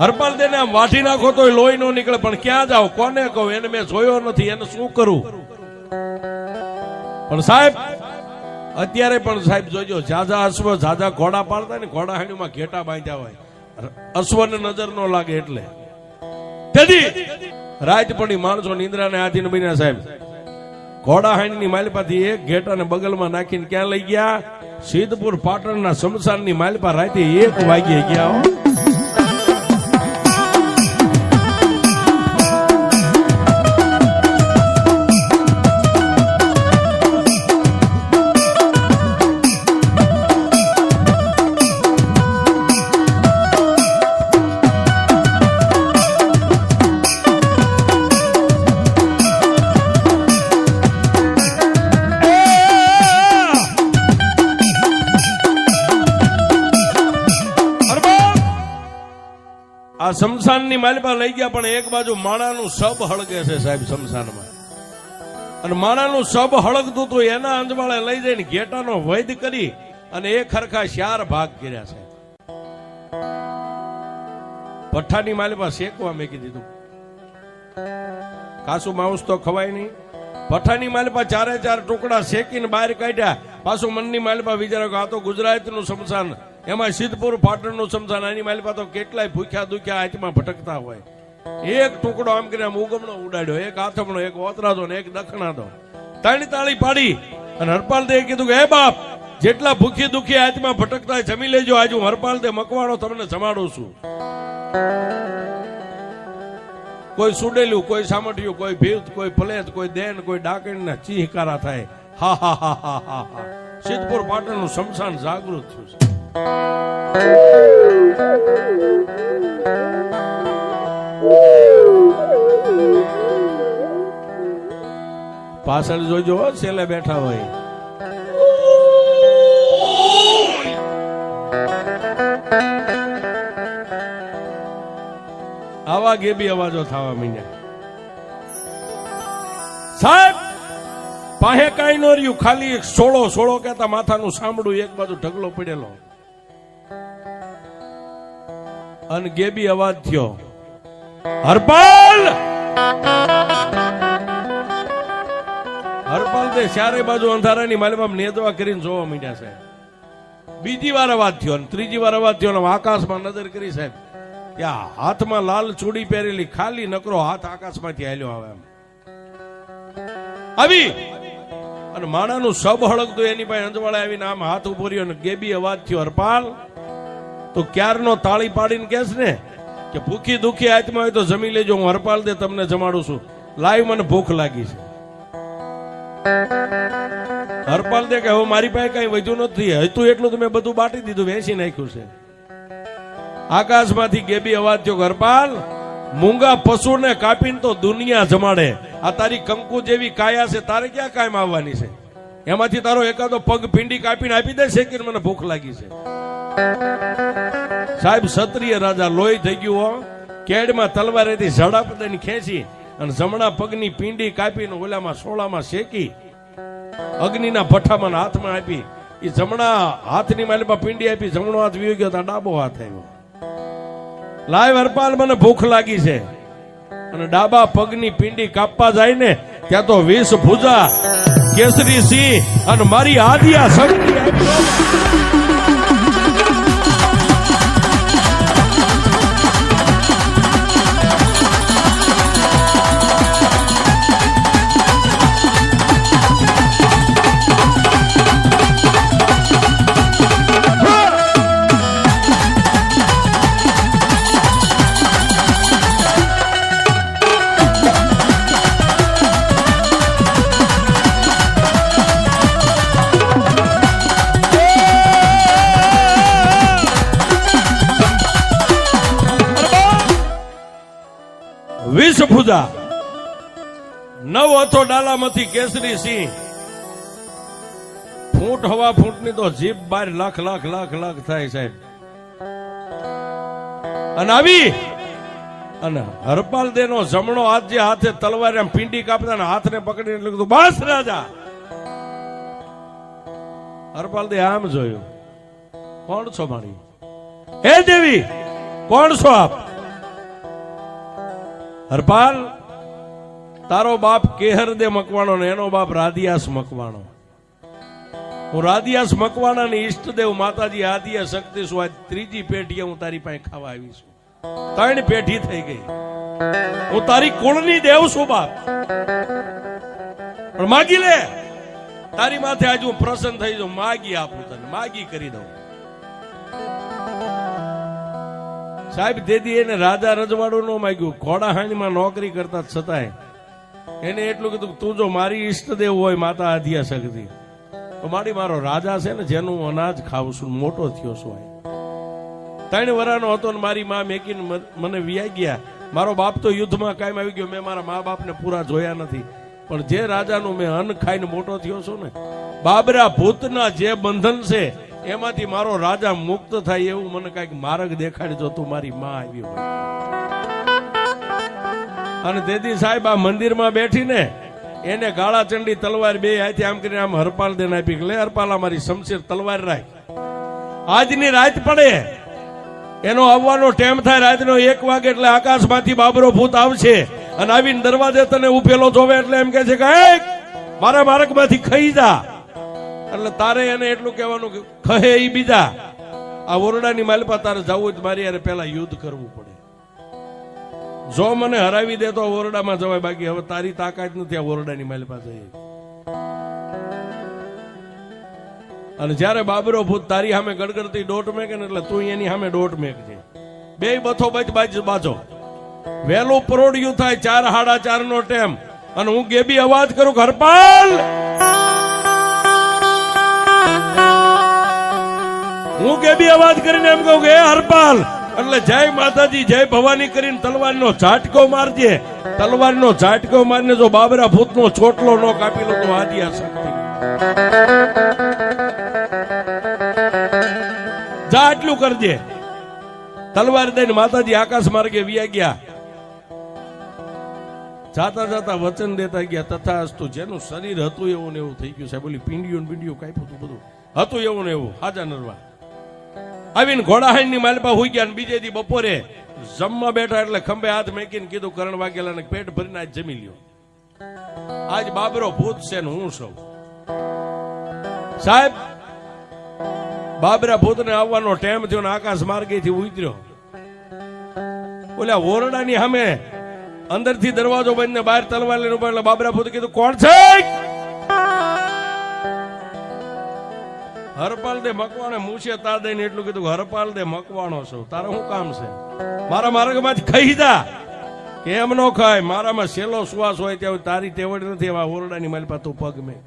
હરપાલ દેને આમ વાઢી નાખો તો લોહી નો નીકળે, પણ ક્યાં જાવ, કોને કહું, એને મેં જોયો નથી, એને શું કરું? પણ સાહેબ અત્યારે પણ સાહેબ જોજો, ઝાઝા અશ્વ ઝાઝા ઘોડા પાડતા ને, ઘોડા હાણીમાં ઘેટા બાંધ્યા હોય, અશ્વને નજર નો લાગે એટલે. તેથી રાત પડી માણસો નિંદ્રાને આધીન બન્યા સાહેબ. ઘોડા હાણીની માલપાથી એક ઘેટાને બગલમાં નાખીને ક્યાં લઈ ગયા? સિદ્ધપુર પાટણના શમશાનની માલપા રાતે 1 વાગ્યે ગયા. આ શમશાનની માલપા લઈ ગયા, પણ એક બાજુ માણાનું સબ હળગે છે સાહેબ શમશાનમાં, અને માણાનું સબ હળગતું હતું, એના અંજવાળે લઈ જઈને ઘેટાનો વૈદ કરી અને એ ખરખા 4 ભાગ કર્યા છે. ભઠ્ઠાની માલપા શેકવા મેકી દીધું, કાસુ માઉસ તો ખવાય નહીં. ભઠ્ઠાની માલપા 4 ટુકડા શેકીને બહાર કાઢ્યા. પાછું મનની માલપા વિચાર્યો કે આ તો ગુજરાતનું શમશાન, એમાં સિદ્ધપુર પાટણનું શમશાન, આની માલપા તો કેટલાય ભૂખ્યા દુખ્યા હાથમાં ભટકતા હોય. એક ટુકડો આમ કરીને ઉગમણો ઉડાડ્યો, એક આથમણો, એક ઓતરાદો ને એક દખણાદો, 3 તાળી પાડી અને હરપાલ દે કીધું કે હે બાપ, જેટલા ભૂખી દુખી હાથમાં ભટકતા હોય જમી લેજો, આજે હું હરપાલ દે મકવાણો તમને જમાડું છું. કોઈ સુડેલું, કોઈ સામઠિયું, કોઈ ભીત, કોઈ પલેત, કોઈ દેન, કોઈ ડાકણ ના ચીહકારા થાય. હા હા હા હા હા હા. સિદ્ધપુર પાટણનું શમશાન જાગૃત થયું છે. પાછળ જોજો, છેલ્લે બેઠા હોય. આવા ગેબી અવાજો થવા માંડ્યા સાહેબ. પાહે કાઈ નો રહ્યું, ખાલી એક સોળો કહેતા માથાનું સાંભળું એક બાજુ ઢગલો પડેલો, અને ગેબી અવાજ થયો, હરપાલ. હરપાલ તે 4 બાજુ અંધારાની માલમાં નેદવા કરીને જોવા માંડ્યા સાહેબ. બીજી વાર અવાજ થયો, અને ત્રીજી વાર અવાજ થયો, આકાશમાં નજર કરી સાહેબ, ત્યાં હાથમાં લાલ ચૂડી પહેરેલી ખાલી નકરો હાથ આકાશમાંથી હાલ્યો આવે એમ આવી, અને માણાનું સબ હળગતું, એની પાસે અંજવાળે આવીને આમ હાથ ઉભો રહ્યો, અને ગેબી અવાજ થયો, હરપાલ તો ક્યારનો તાળી પાડીને કેસ ને કે ભૂખી દુખી હાથમાં હોય તો જમી લેજો, હું હરપાલ દે તમને જમાડું છું, લાઈવ મને ભૂખ લાગી છે. હરપાલ દે કે હવે મારી પાસે કઈ વધ્યું નથી, હતું એટલું મેં બધું બાટી દીધું, વેચી નાખ્યું છે. આકાશમાંથી ગેબી અવાજ થયો, હરપાલ મૂંગા પશુને કાપીને તો દુનિયા જમાડે, આ તારી કંકુ જેવી કાયા છે, તારે ક્યાં કાયમ આવવાની છે? એમાંથી તારો એકાદો પગ પીંડી કાપીને આપી દે છે કે મને ભૂખ લાગી છે. સાહેબ ક્ષત્રિય રાજા લોહી થઈ ગયું, કેડમાં તલવારેથી ઝડાપદાની ખેંચી અને જમણા પગની પીંડી કાપીને ઓલામાં સોળામાં શેકી અગ્નિના ભઠ્ઠામાં હાથમાં આપી. એ જમણા હાથની માલમાં પીંડી આપી, જમણો હાથ વીયો ગયો તો ડાબો હાથ આવ્યો. લાય હરપાલ મને ભૂખ લાગી છે, અને ડાબા પગની પીંડી કાપવા જાય ને ત્યાં તો 20 ભુજા કેસરી સિંહ અને મારી આદિયા શક્તિ ભુજા 9 હતો ડાલામાંથી કેસરી સિંહ, ફૂટ હવા ફૂટની તો જીભ 12 લાખ લાખ લાખ લાખ થાય સાહેબ. અને આવી અને હરપાલ દેનો જમણો હાથ જે હાથે તલવાર એમ પીંડી કાપતા ને હાથને પકડીને લખ્યું બસ રાજા. હરપાલ દે આમ જોયું, કોણ છો મારી? હે દેવી કોણ છો આપ? હરપાલ, તારો બાપ કેહરદે મકવાણો ને એનો બાપ રાધિયાસ મકવાણો. હું રાધિયાસ મકવાણા ની ઈષ્ટદેવ માતાજી આદિયા શક્તિ છું. આજ ત્રીજી પેઢી હું તારી પાસે ખાવા આવી છું. 3 પેઢી થઈ ગઈ. હું તારી કુળની દેવ છું બાપ. પણ માગી લે, તારી માથે આજ હું પ્રસન્ન થઈ જાઉં. માગી આપું તને, માગી કરી દઉં. સાહેબ દેદી એને રાજા રજવાડું ન માગ્યું. ઘોડાહાણીમાં નોકરી કરતા છતાંય એને એટલું કીધું તું જો મારી ઈષ્ટદેવ હોય માતા આદિયા શક્તિ તો મારો રાજા છે ને જેનું અનાજ ખાવું છું, મોટો થયો છું. 3 વર્ષનો હતો ને મારી માં મેકીને મને વિયાઈ ગયા. મારો બાપ તો યુદ્ધમાં કાયમ આવી ગયો. મેં મારા મા બાપને પૂરા જોયા નથી. પણ જે રાજાનું મેં અન્ન ખાઈને મોટો થયો છું ને, બાબરા ભૂતના જે બંધન છે એમાંથી મારો રાજા મુક્ત થાય એવું મને કઈક માર્ગ દેખાડી જો તું મારી માં આવી હોય. અને દેદી સાહેબ આ મંદિરમાં બેઠીને એને ગાળા ચંડી તલવાર બે હાથે આમ કરીને આમ હરપાલ દેને આપી કે લે હરપાલ મારી શમશેર તલવાર રાખ. આજની રાત પડે એનો આવવાનો ટાઈમ થાય રાતનો 1 વાગે એટલે આકાશમાંથી બાબરો ભૂત આવશે અને આવીને દરવાજે તને ઉભેલો જોવે એટલે એમ કે છે કે મારા માર્ગમાંથી ખાઈ જા. એટલે તારે એને એટલું કહેવાનું કે ખહે ઈ બીજા. આ ઓરડાની માલપા તારે જવું જ મારી યાર પેલા યુદ્ધ કરવું પડે. જો મને હરાવી દે તો ઓરડામાં જવાય, બાકી હવે તારી તાકાત નથી આ ઓરડાની માલપા જઈ. અને જયારે બાબરો ભૂત તારી સામે ગડગડતી દોટ મેકે ને એટલે તું એની સામે દોટ મેકજે. 2 બથો બાજો. વહેલું પરોડિયું થાય 4 સાડા 4 નો ટાઈમ અને હું ગેબી અવાજ કરું હરપાલ. હું ગેબી અવાજ કરીને એમ કહું કે હરપાલ એટલે જય માતાજી જય ભવાની કરીને તલવારનો ઝાટકો મારજે. તલવારનો ઝાટકો મારીને જો બાબરા ભૂતનો ચોટલો ન કાપી લો તો આદિયા શક્તિ જા એટલું કરજે. તલવાર દઈને માતાજી આકાશ માર્ગે વિયા ગયા. જાતા જાતા વચન દેતા ગયા તથાસ્તુ. જેનું શરીર હતું એવું ને એવું થઈ ગયું સાહેબ. ઓલી પીંડિયું કાપ્યું હતું બધું હતું એવું ને એવું. હાજા નરવા આવીને ઘોડાહાઈની માલપા હોઈ ગયા. બીજે દી બપોરે જમવા બેઠા એટલે ખંભે હાથ મેકીને કીધું કરણ વાઘેલાને પેટ ભરીને આજ જમી લ્યો. આજ બાબરો ભૂત છે ને હું સૌ સાહેબ. બાબરા ભૂતને આવવાનો ટાઈમ થયો ને આકાશ માર્ગેથી ઉતર્યો. ઓલા ઓરડાની સામે અંદરથી દરવાજો બંધ બહાર તલવાર લઈને ઉભા. એટલે બાબરા ભૂત કીધું કોણ છે? હરપાલ દે મકવાણે મૂછે તા દઈને એટલું કીધું હરપાલ દે મકવાણો છો, તારે શું કામ છે? મારા માર્ગમાંથી ખાઈ જા. કેમ નો ખાય? મારામાં સેલો શ્વાસ હોય ત્યાં તારી તેવડ નથી. એવા ઓરડાની માલપા તું પગ મેં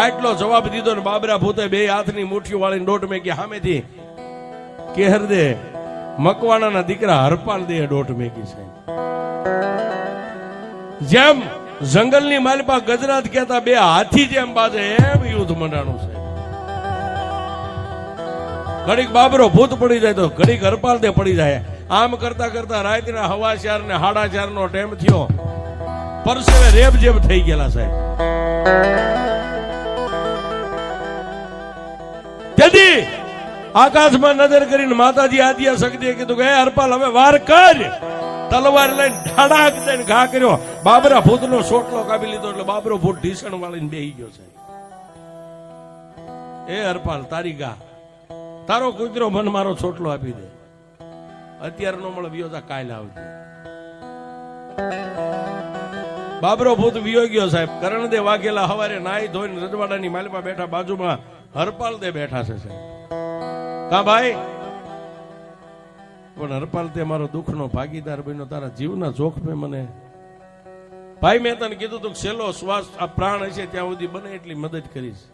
આટલો જવાબ દીધો ને બાબરા ભૂતે 2 હાથની મુઠ્ઠીઓ વાળીને દોટ મેકી. સામેથી કેહર દે મકવાણાના દીકરા હરપાલ દે દોટ મેકી છે. જેમ જંગલની માલપા ગજરાત કહેતા 2 હાથી જેમ બાજે એમ યુદ્ધ મંડાણું છે. ઘડીક બાબરો ભૂત પડી જાય તો ઘડીક હરપાલ દે પડી જાય. આમ કરતા કરતા રાતના 4:15 ને 4:30 નો ટાઈમ થયો. પરસેવે રેબ જેબ થઈ ગયેલા સાહેબ. તેથી આકાશમાં નજર કરીને માતાજી આદિયા શક્તિએ કીધું કે હરપાલ હવે વાર કર. તલવાર લઈને ઢાડાક દઈને ઘા કર્યો. બાબરા ભૂતનો સોટલો કાપી લીધો. એટલે બાબરો ભૂત ઢીસણ વાળીને બેહી ગયો છે. એ હરપાલ તારી ગા, તારો કુતરો મન મારો છોટલો આપી દે. અત્યારે નો મળે વિયો કાલ આવજે. બાબરો ભૂત વિયો ગયો સાહેબ. કરણદે વાઘેલા હવારે નાઈ ધોઈને રજવાડાની માલપા બેઠા. બાજુમાં હરપાલ દે બેઠા છે સાહેબ. કા ભાઈ? પણ હરપાલ તે મારો દુઃખનો ભાગીદાર બન્યો. તારા જીવના જોખમે મને ભાઈ મેં તને કીધું તું છેલ્લો શ્વાસ આ પ્રાણ હશે ત્યાં સુધી બને એટલી મદદ કરીશ.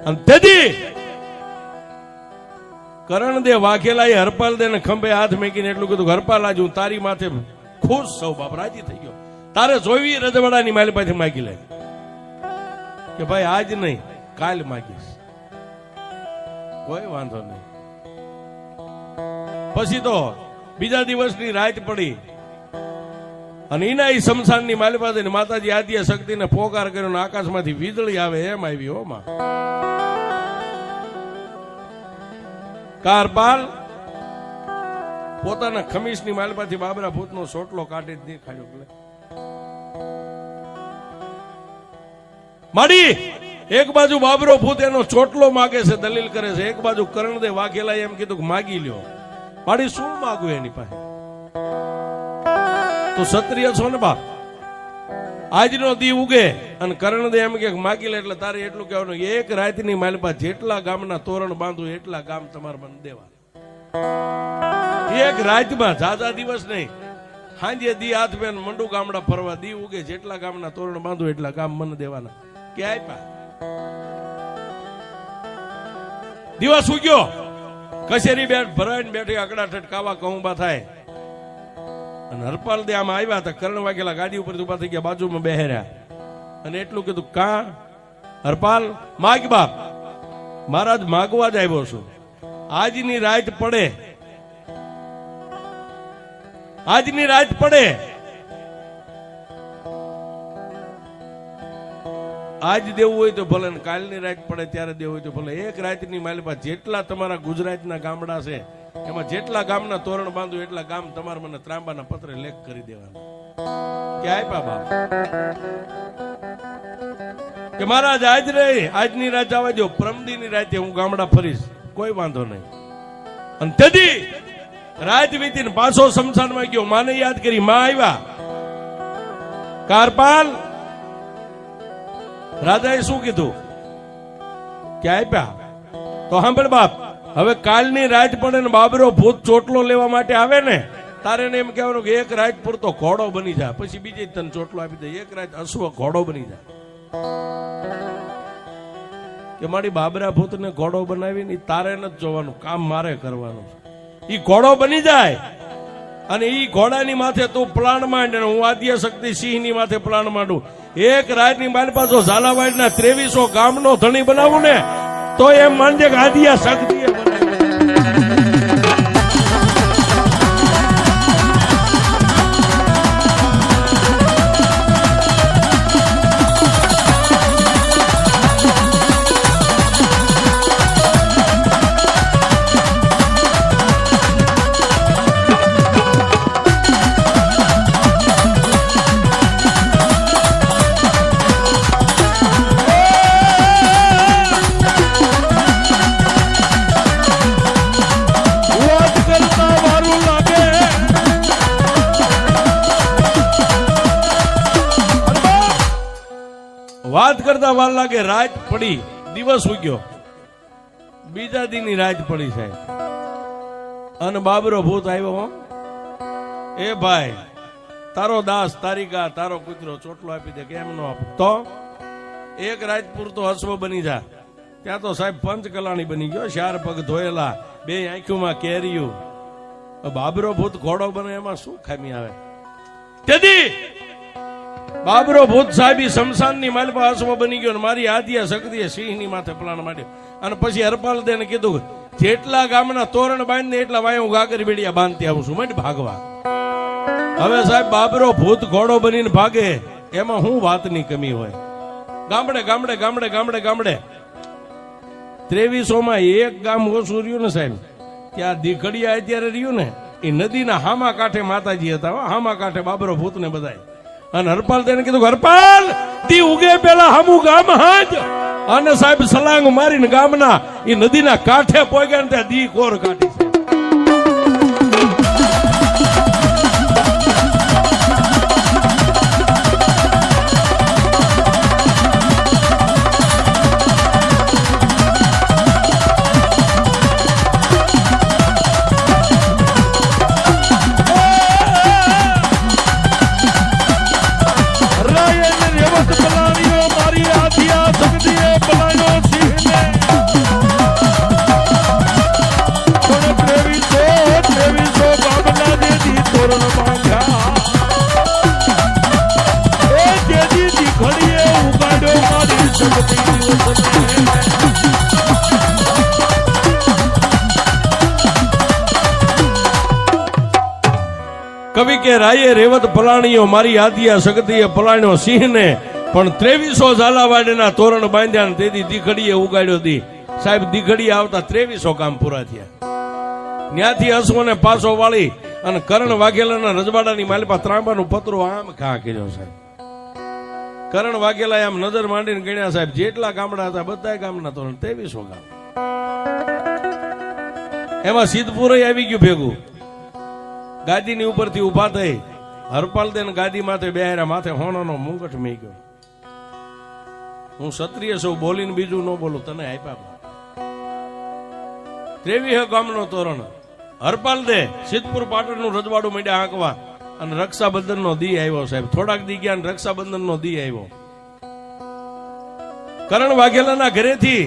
અને તેથી કરણદે વાઘેલાએ હરપાલ દે ને ખંભે હાથ મેકીને એટલું કીધું હરપાલ આજ હું તારી માથે ખુશ સૌ બાપ રાજી થઈ ગયો. તારે જોવી રજવાડાની માલી પાસે માગી લે કે ભાઈ આજ નહીં કાલ માગીશ. કોઈ વાંધો નહીં. પછી તો બીજા દિવસની રાત પડી અને એના શમશાનની માલી પાસે માતાજી આદિયા શક્તિને પોકાર કર્યો ને આકાશમાંથી વીજળી આવે એમ આવી. હોમાં કારપાલ પોતાના ખમીસની માલપાથી બાબરા ભૂતનો સોટલો કાઢી જ દેખાડ્યો. માડી એક બાજુ બાબરો ભૂત એનો ચોટલો માગે છે, દલીલ કરે છે, એક બાજુ કરણદેવ વાઘેલા એમ કીધું કે માગી લ્યો. માડી શું માગું એની પાસે? તું ક્ષત્રિય છો ને બાપ, આજનો દી ઉગે અને કરણદેવ એમ કે માગી લે એટલે તારે એટલું કહેવાનું, એક રાતની માલપા જેટલા ગામના તોરણ બાંધું એટલા ગામ તમારે મને દેવા. એક રાતમાં ઝાઝા દિવસ નહીં, સાંજે દી હાથ બેન મંડુ ગામડા ફરવા, દી ઉગે જેટલા ગામના તોરણ બાંધું એટલા ગામ મને દેવાના. કે આપ્યા. દિવસ ઉગ્યો, કચેરી બેઠ ભરાઈને બેઠી અકડાઠટ કાવા કહુંબા થાય અને હરપાલ દે આમાં આવ્યા હતા. કરણ વાઘેલા ગાડી ઉપર ઉભા થઈ ગયા, બાજુમાં બેહર્યા અને એટલું કીધું, કા હરપાલ માગ બાપ, મહારાજ માગવા જ આવ્યો છું. આજની રાત પડે, આજની રાત પડે, આજ દેવું હોય તો ભલે, કાલની રાત પડે ત્યારે દેવું હોય તો ભલે. એક રાતની માલિપા જેટલા તમારા ગુજરાતના ગામડા છે એમાં જેટલા ગામના તોરણ બાંધું એટલા ગામ તમારે મને ત્રાંબાના પત્રે લેખ કરી દેવાના. કે આપ્યા બાપ કે મહારાજ આજ રહી, આજની રાત આવવા દો, પ્રમદીની રાતે હું ગામડા ફરીશ, કોઈ વાંધો નહીં. અને તેથી રાત વીતીને પાછો શમશાનમાં ગયો, માને યાદ કરી, માં આવ્યા. કારપાલ રાજાએ શું કીધું? કે આપ્યા. તો સાંભળ બાપ, હવે કાલની રાત પડે ને બાબરો ભૂત ચોટલો લેવા માટે આવે ને, તારે એને એમ કહેવાનું કે એક રાત પૂરતો ઘોડો બની જાય, પછી બીજી તને ચોટલો આપી દે, એક રાત અશ્વ ઘોડો બની જાય. કે મારી બાબરા ભૂત ને ઘોડો બનાવીને તારે નથી જોવાનું, કામ મારે કરવાનું. ઈ ઘોડો બની જાય અને ઈ ઘોડાની માથે તું પ્લાન માંડ, હું આદ્ય શક્તિ સિંહ ની માથે પ્લાન માંડું. એક રાતની મારી પાસે ઝાલાવાડના 2300 ગામનો ધણી બનાવું ને તો એમ માનજે કે આદ્ય શક્તિ વાત કરતા વાર લાગે. રાત પડી, દિવસ ઉગ્યો, બીજા દીની રાત પડી સાહેબ, અને બાબરો ભૂત આવ્યો. એ ભાઈ, તારો દાસ, તારી ગા, તારો કૂતરો ચોટલો આપી દે. કેમ નો આપો? તો એક રાત પૂરતો અશ્વ બની જા. ત્યાં તો સાહેબ પંચકલાણી બની ગયો, 4 પગ ધોયેલા, 2 આંખોમાં કેરીયું. બાબરો ભૂત ઘોડો બને એમાં શું ખામી આવે? તેથી બાબરો ભૂત સાહેબ શમશાનની માલપા અશ્વ બની ગયો, મારી આદ્ય શક્તિએ સિંહની માથે પ્લાન માંડ્યો. અને પછી હરપાલ દેને કીધું, જેટલા ગામના તોરણ બાંધને એટલા વાય હું ગાગર બેડિયા બાંધતી આવું છું, માટે ભાગવા. હવે સાહેબ બાબરો ભૂત ઘોડો બનીને ભાગે એમાં હું વાતની કમી હોય? ગામડે ગામડે ગામડે ગામડે ગામડે 2300 માં એક ગામ ઓછું રહ્યું ને સાહેબ. ત્યાં દીખડિયા અત્યારે રહ્યું ને, એ નદીના હામા કાંઠે માતાજી હતા, હામા કાંઠે બાબરો ભૂત ને બધાય. અને હરપાલ તેને કીધું, હરપાલ દી ઉગે પેલા હમું ગામ હાજ. અને સાહેબ સલાંગ મારીને ગામના એ નદીના કાંઠે પોગ્યા ને ત્યાં દી કોર કાઢી છે. કવિ કે રાયે રેવત પલાણીઓ, મારી આદિયા શક્તિએ પલાણ્યો સિંહને, પણ 2300 ઝાલાવાડના તોરણ બાંધ્યા, તેથી દીખડીએ ઉગાડ્યો દી. સાહેબ દીખડીએ આવતા 2300 કામ પૂરા થયા. ત્યાંથી હસવો ને પાછો વાળી અને કરણ વાઘેલાના રજવાડાની માલિપા ત્રાંબાનું પતરું આમ ખા કર્યો સાહેબ. કરણ વાઘેલા આમ નજર માંડીને ગણ્યા સાહેબ, જેટલા ગામડા હતા બધા ગામના તો 2300 ગામ. એમાં સિદ્ધપુર આવી ગયું ભેગું. ગાદીની ઉપરથી ઉભા થઈ હરપાલ દેન ગાદી માથે બેહાર્યા, માથે હોણાનો મુંગટ મી ગયો. હું ક્ષત્રિય છું, બોલીને બીજું ન બોલું, તને આપ્યા. 23 ગામનો તોરણ હરપાલ દે સિદ્ધપુર પાટણનું રજવાડું માંડ્યા હાંકવા. અને રક્ષાબંધન નો દી આવ્યો સાહેબ. થોડાક દી ગયા રક્ષાબંધન નો દી આવ્યો. કરણ વાઘેલાના ઘરેથી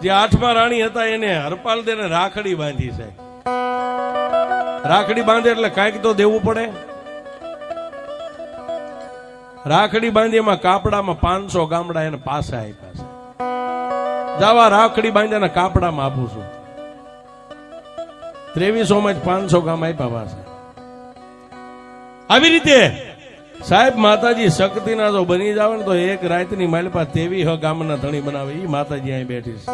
જે 8મા રાણી હતા એને હરપાલ દેને રાખડી બાંધી સાહેબ. રાખડી બાંધે એટલે કાંઈક તો દેવું પડે. રાખડી બાંધી એમાં કાપડામાં 500 ગામડા એને પાછા આપ્યા છે. જાવા રાખડી બાંધ્યા કાપડામાં આપું છું. 2300 માં 500 ગામ આપ્યા પાછા. આવી રીતે સાહેબ માતાજી શક્તિના જો બની જાવ ને તો એક રાતની માલિપા 23 ગામના ધણી બનાવે. એ માતાજી અહીં બેઠી છે.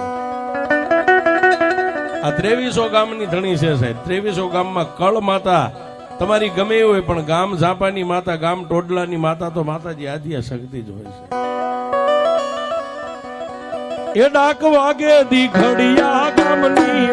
આ 2300 ગામની ધણી છે સાહેબ. 2300 ગામમાં કળ માતા તમારી ગમે એવું હોય, પણ ગામ ઝાપાની માતા, ગામ ટોડલાની માતા તો માતાજી આદ્ય શક્તિ જ હોય છે. એ ડાક વાગે દીખડિયા ગામની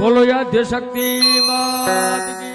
બોલો યાદ શક્તિ માત કી